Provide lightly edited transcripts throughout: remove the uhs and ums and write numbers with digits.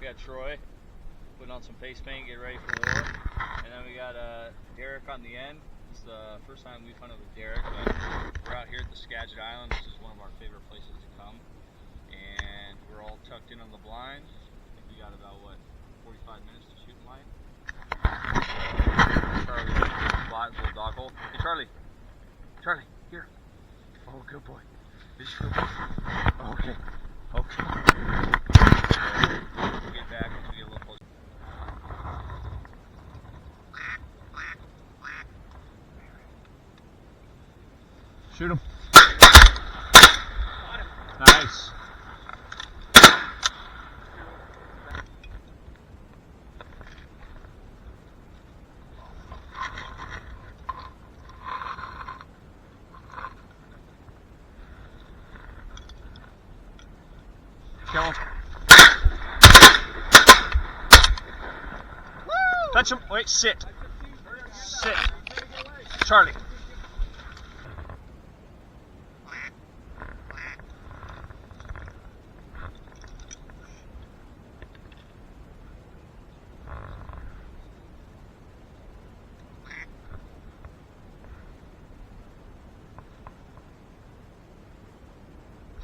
We got Troy putting on some face paint, get ready for war. And then we got Derek on the end. This is the first time we've hunted with Derek, but we're out here at the Skagit Island. This is one of our favorite places to come. And we're all tucked in on the blinds. I think we got about, what, 45 minutes to shoot in line. Charlie, little dog hole. Hey, Charlie. Charlie, here. Oh, good boy. This is good boy. Oh, okay. Okay. We'll get back as we get a little closer. Shoot him. Nice. Kill him. Touch him. Wait, sit. Sit. Charlie.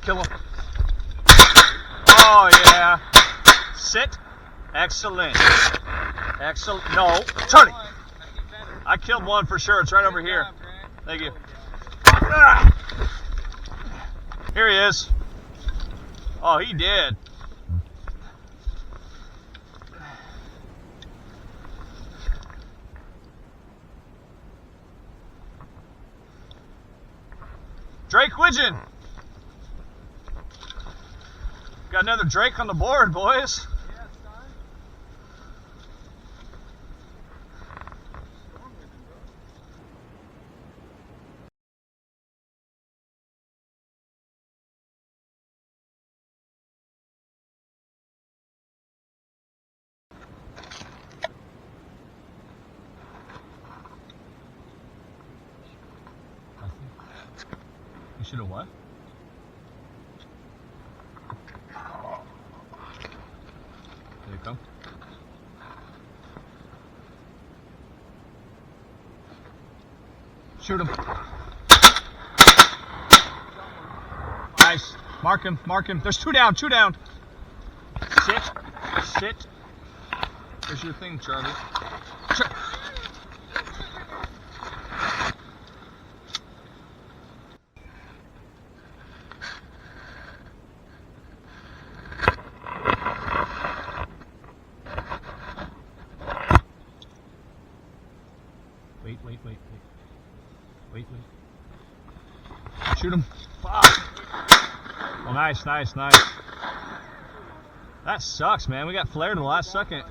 Kill him. Oh, yeah. Sit. Excellent. Excellent. No. Charlie. I killed one for sure. It's right over here. Thank you. Ah. Here he is. Oh, he did. Drake Widgeon. Got another Drake on the board, boys. You should have what? There you come. Shoot him. Nice. Mark him, mark him. There's two down, two down. Sit. Sit. There's your thing, Charlie. Wait, wait, wait, wait. Wait, wait. Shoot him. Fuck. Oh, nice, nice, nice. That sucks, man. We got flared in the last second.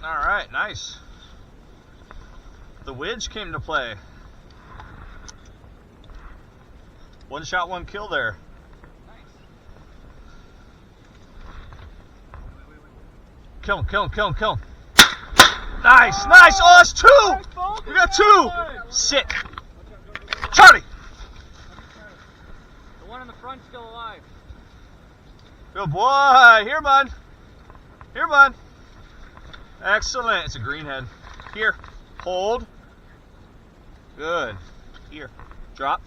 All right, nice. The Widge came to play. One shot, one kill there. Nice. Kill him, kill him, kill him, kill him. Nice, nice. Oh, that's two. We got two. Sit. Charlie. The one in the front's still alive. Good boy. Here, bud. Here, bud. Excellent. It's a greenhead. Here. Hold. Good. Here. Drop.